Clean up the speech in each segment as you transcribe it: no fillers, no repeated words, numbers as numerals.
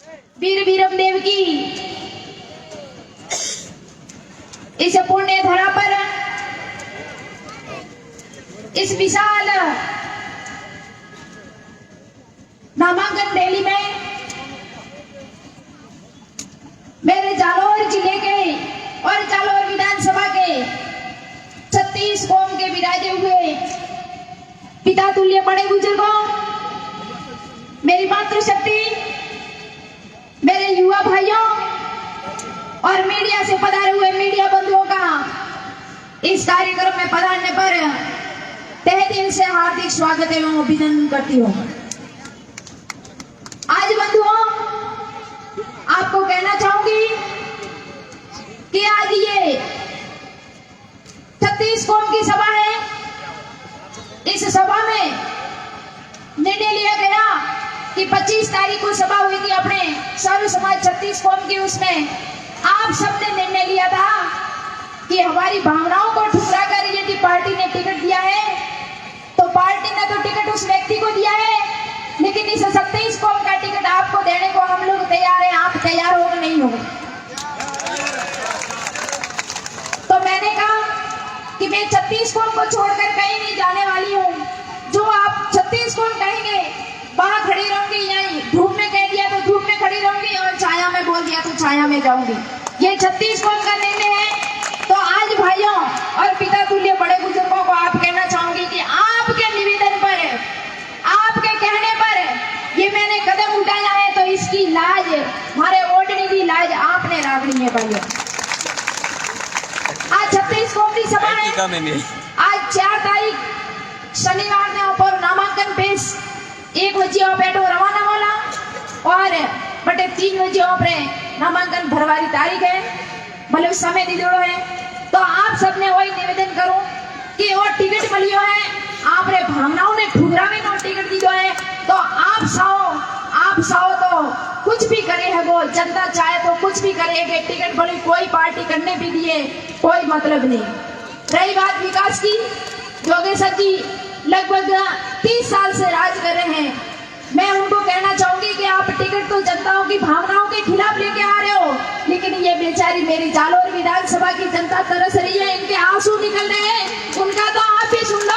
वीर वीरम देव की इस पुण्य धरा पर इस विशाल नामांकन रैली में मेरे जालौर जिले के और जालौर विधानसभा के 36 कौम के विराजे हुए पिता तुल्य बड़े बुजुर्गों, मेरी मातृशक्ति, मेरे युवा भाइयों और मीडिया से पधारे हुए मीडिया बंधुओं का इस कार्यक्रम में पधारने पर तहे दिल से हार्दिक स्वागत एवं अभिनंदन करती हूँ। आज बंधुओं, आपको कहना चाहूंगी कि आज ये 36 कौम की सभा है। इस सभा में निर्णय लिया गया कि 25 तारीख को सभा हुई थी अपने सर्व समाज 36 कौम की, उसमें आप सबने निर्णय लिया था कि हमारी भावनाओं को ठुकरा कर यदि पार्टी ने टिकट दिया है तो पार्टी ने तो टिकट उस व्यक्ति को दिया है, लेकिन इस 36 कौम का टिकट आपको देने को हम लोग तैयार हैं। आप तैयार हो नहीं हो? तो मैंने कहा कि मैं 36 कौम को छोड़कर कहीं नहीं जाने वाली हूँ। जो आप 36 कौम कहेंगे वहां खड़ी रहूंगी, यहीं धूप में कह दिया तो धूप में खड़ी रहूंगी और छाया में बोल दिया तो छाया में जाऊंगी। ये 36 कौम का निर्णय है। तो आज भाइयों और पिता तुल्य बड़े बुजुर्गों को आप कहना चाहूंगी कि आपके निवेदन पर, आपके कहने पर ये मैंने कदम उठाया है, तो इसकी लाज, हमारे ओढ़ने की लाज आपने रागनी है भाइयों। आज 36 कौम की सभा है। आज 4 तारीख शनिवार ने ऊपर नामांकन पेश 1 बजे पेटो रवाना वाला और बटे 3 बजे ऊपर नामांकन भरवारी तारीख है, मतलब समय दीदोड़ो है। तो आप सबने वही निवेदन करो कि वो टिकट मिलियो है, आप रे भावनाओं ने ठुकरा में नो टिकट दीदो है, तो आप साओ तो कुछ भी करे है, वो जनता चाहे तो कुछ भी करेगी। टिकट भली कोई पार्टी करने भी दिए कोई मतलब नहीं। रही बात विकास की, जोगेश्वर जी लगभग 30 साल से राज कर रहे हैं। मैं उनको कहना चाहूंगी कि आप टिकट तो जनताओं की भावनाओं के खिलाफ लेके आ रहे हो, लेकिन ये बेचारी मेरी जालौर विधानसभा की जनता तरस रही है, इनके आंसू निकल रहे हैं, उनका तो आप ही सुन लो।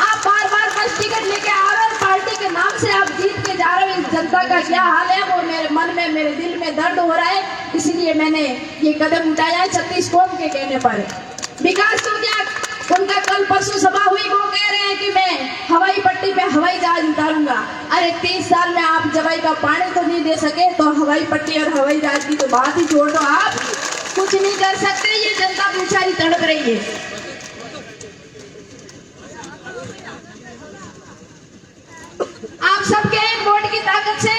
आप बार बार बस टिकट लेके आ रहे हो, पार्टी के नाम से आप जीत के जा रहे हो। इस जनता का क्या हाल है वो मेरे मन में, मेरे दिल में दर्द हो रहा है, इसलिए मैंने ये कदम उठाया है 36 कौम के कहने पर। विकास तो क्या, उनका कल परसों सभा हुई, वो कह रहे हैं कि मैं हवाई पट्टी पे हवाई जहाज उतारूंगा। अरे 30 साल में आप जवाई का पानी तो नहीं दे सके, तो हवाई पट्टी और हवाई जहाज की तो बात ही छोड़ दो। आप कुछ नहीं कर सकते, ये जनता बेचारी तड़प रही है। आप सबके वोट की ताकत से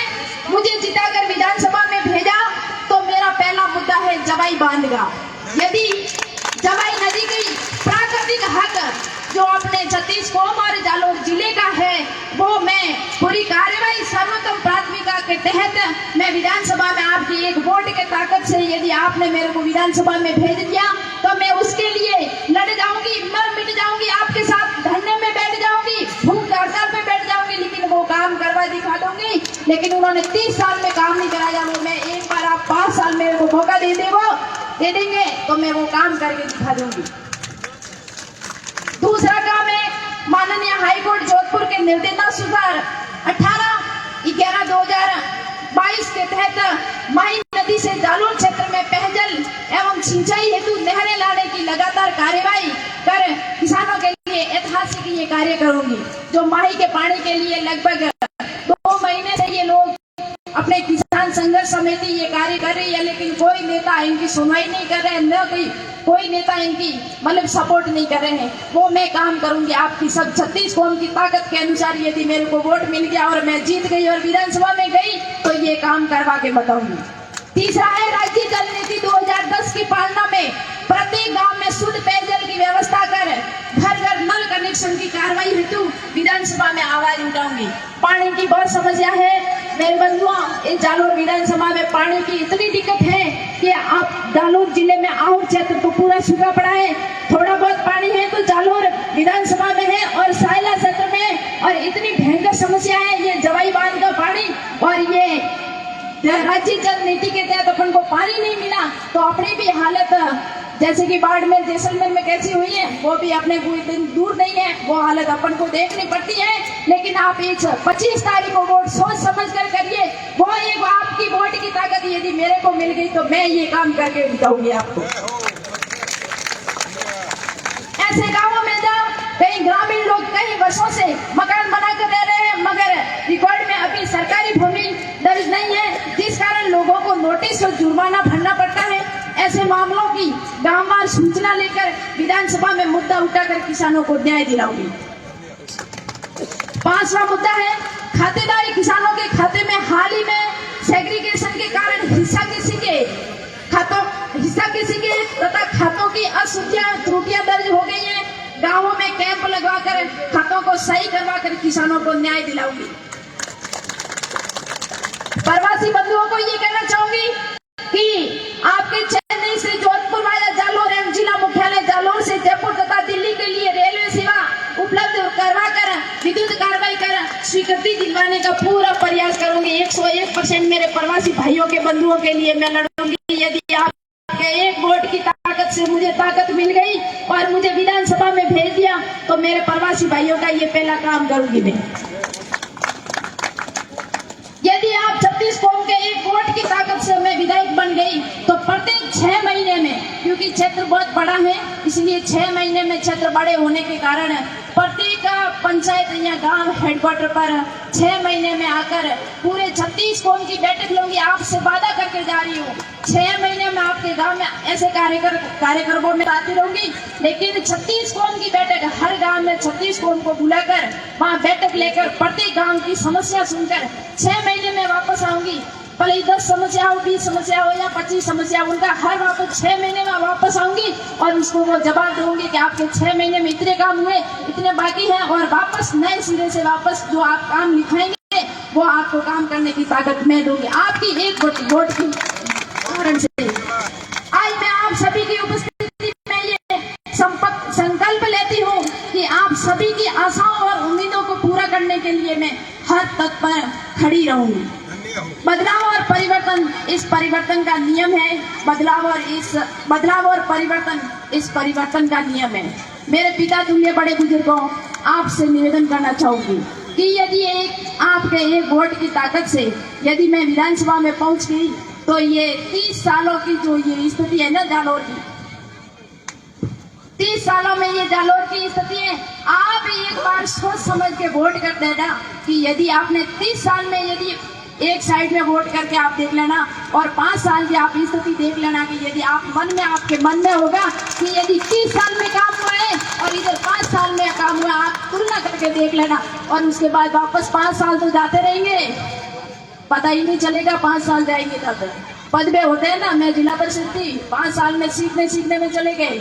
मुझे जिताकर विधानसभा में भेजा, तो मेरा पहला मुद्दा है जवाई बांध का। यदि जवाई नदी की प्राकृतिक हक जो अपने 36 कौम और जालौर जिले का है, वो मैं पूरी कार्यवाही सर्वोत्तम प्राथमिकता के तहत मैं विधानसभा में आपकी एक वोट के ताकत से, यदि आपने मेरे को विधानसभा में भेज दिया, तो मैं उसके लिए लड़ जाऊंगी, मर मिट जाऊंगी, आपके साथ धरने में बैठ जाऊंगी, भूख हड़ताल पे बैठ जाऊंगी, लेकिन वो काम करवा दिखा दूंगी। लेकिन उन्होंने 30 साल में काम नहीं कराया, वो मैं एक बार, आप 5 साल मेरे को मौका दे देंगे तो मैं वो काम करके दिखा दूंगी। दूसरा काम है माननीय हाईकोर्ट जोधपुर के निर्देशानुसार 18/11/2022 के तहत माही नदी से जालौर क्षेत्र में पेयजल एवं सिंचाई हेतु नहरें लाने की लगातार कार्यवाही कर किसानों के लिए ऐतिहासिक ये कार्य करूंगी। जो माही के पानी के लिए लगभग 2 महीने से ये लोग अपने किसान संघर्ष समिति ये कार्य कर रही है, लेकिन कोई नेता इनकी सुनवाई नहीं कर रहे हैं, न कोई नेता इनकी मतलब सपोर्ट नहीं कर रहे हैं। वो मैं काम करूंगी आपकी सब 36 कौम की ताकत के अनुसार। यदि मेरे को वोट मिल गया और मैं जीत गई और विधानसभा में गई, तो ये काम करवा के बताऊंगी। तीसरा है राज्य जल नीति 2010 की पालना में प्रत्येक गांव में शुद्ध पेयजल की व्यवस्था कर घर घर नल कनेक्शन की कार्रवाई हेतु विधानसभा में आवाज उठाऊंगी। पानी की बहुत समस्या है मेरे बंधुओं, इस जालौर विधानसभा में पानी की इतनी दिक्कत है कि आप जालौर जिले में आउर क्षेत्र तो पूरा सूखा पड़ा है। थोड़ा बहुत पानी है तो जालौर विधानसभा में है और सायला क्षेत्र में, और इतनी भयंकर समस्या है ये जवाई बांध का पानी और ये राज्य जल नीति के तहत अपन को पानी नहीं मिला तो अपनी भी हालत जैसे कि बाड़मेर जैसलमेर में कैसी हुई है वो भी अपने कोई दिन दूर नहीं है, वो हालत अपन को देखनी पड़ती है। लेकिन आप इस 25 तारीख को वोट सोच समझ कर करिए, वो एक आपकी वोट की ताकत यदि मेरे को मिल गई तो मैं ये काम करके दिखाऊंगी आपको। ऐसे गाँवों में जाओ, कई ग्रामीण लोग कई वर्षों से मकान बनाकर रह रहे हैं मगर रिकॉर्ड में अभी सरकारी भूमि दर्ज नहीं है, जिस कारण लोगों को नोटिस और जुर्माना भरना पड़ता है। ऐसे मामलों की गांववार सूचना लेकर विधानसभा में मुद्दा उठाकर किसानों को न्याय दिलाऊंगी। 5वां मुद्दा है खातेदारी। किसानों के खाते में हाल ही में सेग्रीगेशन के कारण हिस्सा किसी के तथा खातों की अशुद्धियां त्रुटियां दर्ज हो गई है। गांवों में कैंप लगवाकर खातों को सही करवाकर किसानों को न्याय दिलाऊंगी। प्रवासी बंधुओं को ये कहना चाहूंगी कि आपके चेन्नई से जोधपुर वाया जालोर एवं जिला मुख्यालय जालोर से जयपुर तथा दिल्ली के लिए रेलवे सेवा उपलब्ध करवाकर विद्युत कार्रवाई कर स्वीकृति दिलवाने का पूरा प्रयास करूंगी। 101% मेरे प्रवासी भाइयों के बंधुओं के लिए मैं लड़ूंगी। यदि आपके एक वोट की ताकत से मुझे ताकत मिल गई और मुझे विधानसभा में भेज दिया तो मेरे प्रवासी भाइयों का ये पहला काम करूंगी मैं। यदि आप 36 कौम के एक वोट की ताकत से मैं विधायक बन गई तो प्रत्येक 6 महीने में, क्योंकि क्षेत्र बहुत बड़ा है इसलिए 6 महीने में क्षेत्र बड़े होने के कारण प्रत्येक पंचायत या गांव हेडक्वार्टर पर 6 महीने में आकर पूरे 36 कौम की बैठक लूंगी। आपसे वादा करके जा रही हूँ 6 महीने में आपके गांव में ऐसे कार्यक्रमों में आती रहूंगी। लेकिन 36 कौम की बैठक, हर गांव में 36 कौम को बुलाकर वहाँ बैठक लेकर प्रत्येक गांव की समस्या सुनकर 6 महीने में वापस आऊंगी। भले 10 समस्या हो, 20 समस्या हो या 25 समस्या, उनका हर वापस 6 महीने में वापस आऊंगी और उसको वो जवाब दूंगी कि आपके 6 महीने में इतने काम हुए, इतने बाकी हैं और वापस नए सिरे से वापस जो आप काम लिखाएंगे वो आपको काम करने की ताकत मैं दूंगी आपकी एक वोट की कारण से। आज मैं आप सभी की उपस्थिति में ये संकल्प लेती हूँ कि आप सभी की आशाओं और उम्मीदों को पूरा करने के लिए मैं हर तत्पर खड़ी रहूंगी। बदलाव और परिवर्तन इस परिवर्तन का नियम है। बदलाव और परिवर्तन इस परिवर्तन का नियम है। मेरे पिता तुल्य बड़े बुजुर्गों, आपसे निवेदन करना चाहूंगी कि यदि आपके एक वोट की ताकत से यदि मैं विधानसभा में पहुंच गई तो ये 30 सालों की जो ये स्थिति है ना जालोर की, 30 सालों में ये जालोर की स्थिति है। आप एक बार सोच समझ के वोट कर देना कि यदि आपने 30 साल में यदि एक साइड में वोट करके आप देख लेना और 5 साल की आप स्थिति देख लेना कि यदि आप आपके मन में होगा कि यदि 30 साल में काम हुआ है और इधर 5 साल में काम हुआ, आप तुलना करके देख लेना और उसके बाद वापस 5 साल तो जाते रहेंगे, पता ही नहीं चलेगा 5 साल जाएंगे तब। पद में होते हैं ना, मैं जिला परिषद थी, 5 साल में सीखने में चले गए,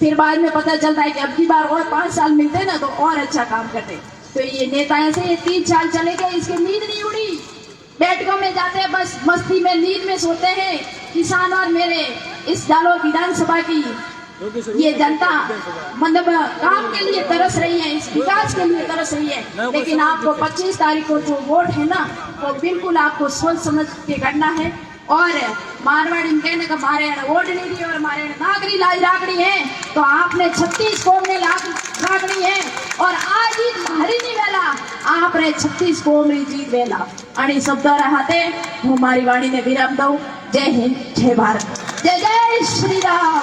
फिर बाद में पता चलता है कि अब की बार और 5 साल मिलते ना तो और अच्छा काम करते। तो ये नेता ऐसे ये 3 साल चले गए, इसकी नींद नहीं उड़ी, बैठकों में जाते हैं बस मस्ती में नींद में सोते हैं। किसान और मेरे इस जालोर विधानसभा की ये जनता मतलब काम के लिए तरस रही है, इस विकास के लिए तरस रही है। लेकिन आपको 25 तारीख को जो वोट है ना वो बिल्कुल आपको सोच समझ के करना है। और मारवाड़ी में कहने का मारे वोट नहीं दी और मारे नागरी लाज रागड़ी है तो आपने 36 कौम में रागड़ी है और आज ही भारी नहीं वेला आपने 36 कौम री जीत वेला आणि शब्द राहते हूँ मारी वाणी ने विराम दऊ। जय हिंद, जय भारत, जय जय श्री राम।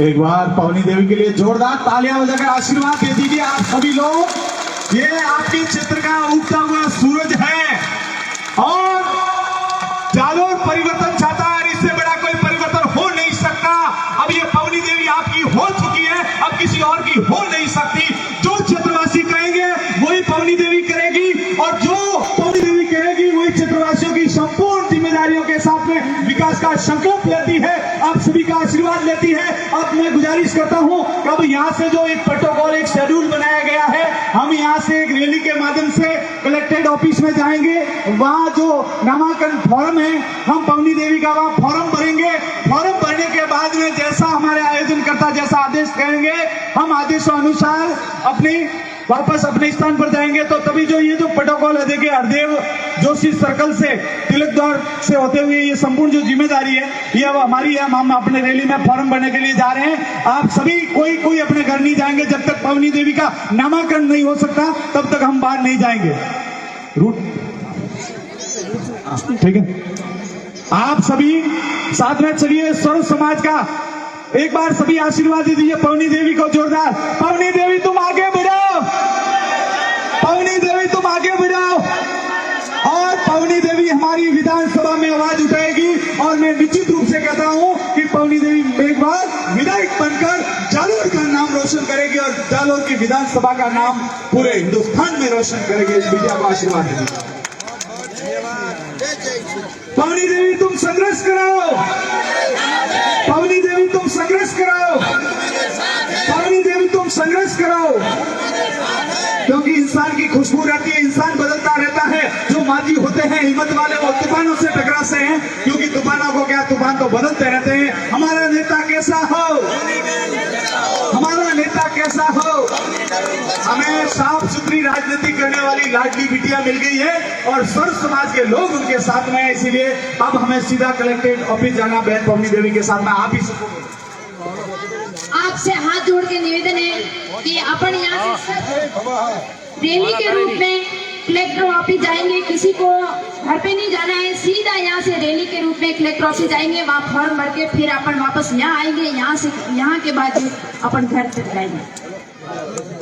एक बार पवनी देवी के लिए जोरदार तालियां बजाकर आशीर्वाद दे दीजिए आप सभी लोग। ये आपके क्षेत्र का उगता हुआ सूरज है और जालोर परिवर्तन चाहता है, इससे बड़ा कोई परिवर्तन हो नहीं सकता। अब ये पवनी देवी आपकी हो चुकी है, अब किसी और की हो नहीं सकती। जो क्षेत्रवासी कहेंगे वही पवनी देवी करेगी और जो पवनी देवी कहेगी वही क्षेत्रवासियों की संपूर्ण जिम्मेदारियों के साथ में विकास का संकल्प लेती है, आप सभी का आशीर्वाद लेती है। अब मैं गुजारिश करता हूं कि अब यहाँ से जो एक प्रोटोकॉल, एक शेड्यूल बनाया गया है, हम यहाँ से एक रैली के माध्यम से कलेक्टेड ऑफिस में जाएंगे। वहाँ जो नामांकन फॉर्म है हम पवनी देवी का वहाँ फॉर्म भरेंगे। फॉर्म भरने के बाद में जैसा हमारे आयोजनकर्ता जैसा आदेश कहेंगे हम आदेशों अनुसार अपनी वापस अपने स्थान पर जाएंगे। तो तभी जो ये जो प्रोटोकॉल है, देखिए हरदेव जोशी सर्कल से तिलक द्वार से होते हुए ये संपूर्ण जो जिम्मेदारी है ये अब हमारी है। हम अपने रैली में फॉर्म भरने के लिए जा रहे हैं। आप सभी कोई अपने घर नहीं जाएंगे जब तक पवनी देवी का नामांकन नहीं हो सकता, तब तक हम बाहर नहीं जाएंगे। रूट ठीक है, आप सभी साथ में चलिए। सर्व समाज का एक बार सभी आशीर्वाद दीजिए पवनी देवी को जोरदार। पवनी देवी तुम आगे बढ़ो, पवनी देवी तुम आगे बढ़ो। और पवनी देवी हमारी विधानसभा में आवाज उठाएगी और मैं निश्चित रूप से कहता हूं कि पवनी देवी एक बार विधायक बनकर जालोर का नाम रोशन करेगी और जालोर की विधानसभा का नाम पूरे हिंदुस्तान में रोशन करेगी। इस मीडिया को आशीर्वाद दीजिए। पवनी देवी तुम संघर्ष करो, पवनी देवी तुम संघर्ष करो, पवनी देवी तुम संघर्ष करो, क्योंकि इंसान की खुशबू रहती है, इंसान बदलता रहता है। जो माजी होते हैं हिम्मत वाले वो तूफानों से टकराते हैं, क्योंकि तूफानों को क्या, तूफान तो बदलते रहते हैं। हमारा नेता कैसा हो, हमारा नेता कैसा हो, हमें साफ सुथरी राजनीति करने वाली लाडली बिटिया मिल गई है और सर्व समाज के लोग उनके साथ में हैं। इसीलिए अब हमें सीधा कलेक्ट्रेट ऑफिस जाना बहन पवनी देवी के साथ में। आप ही सबको आपसे हाथ जोड़ के निवेदन है कि अपन यहाँ से रैली के रूप में कलेक्टर ऑफिस जाएंगे। किसी को घर पे नहीं जाना है, सीधा यहाँ से रैली के रूप में कलेक्टर ऑफिस जाएंगे, वहाँ फॉर्म भर के फिर अपन वापस यहाँ आएंगे। यहाँ के बाद अपन घर तक जाएंगे।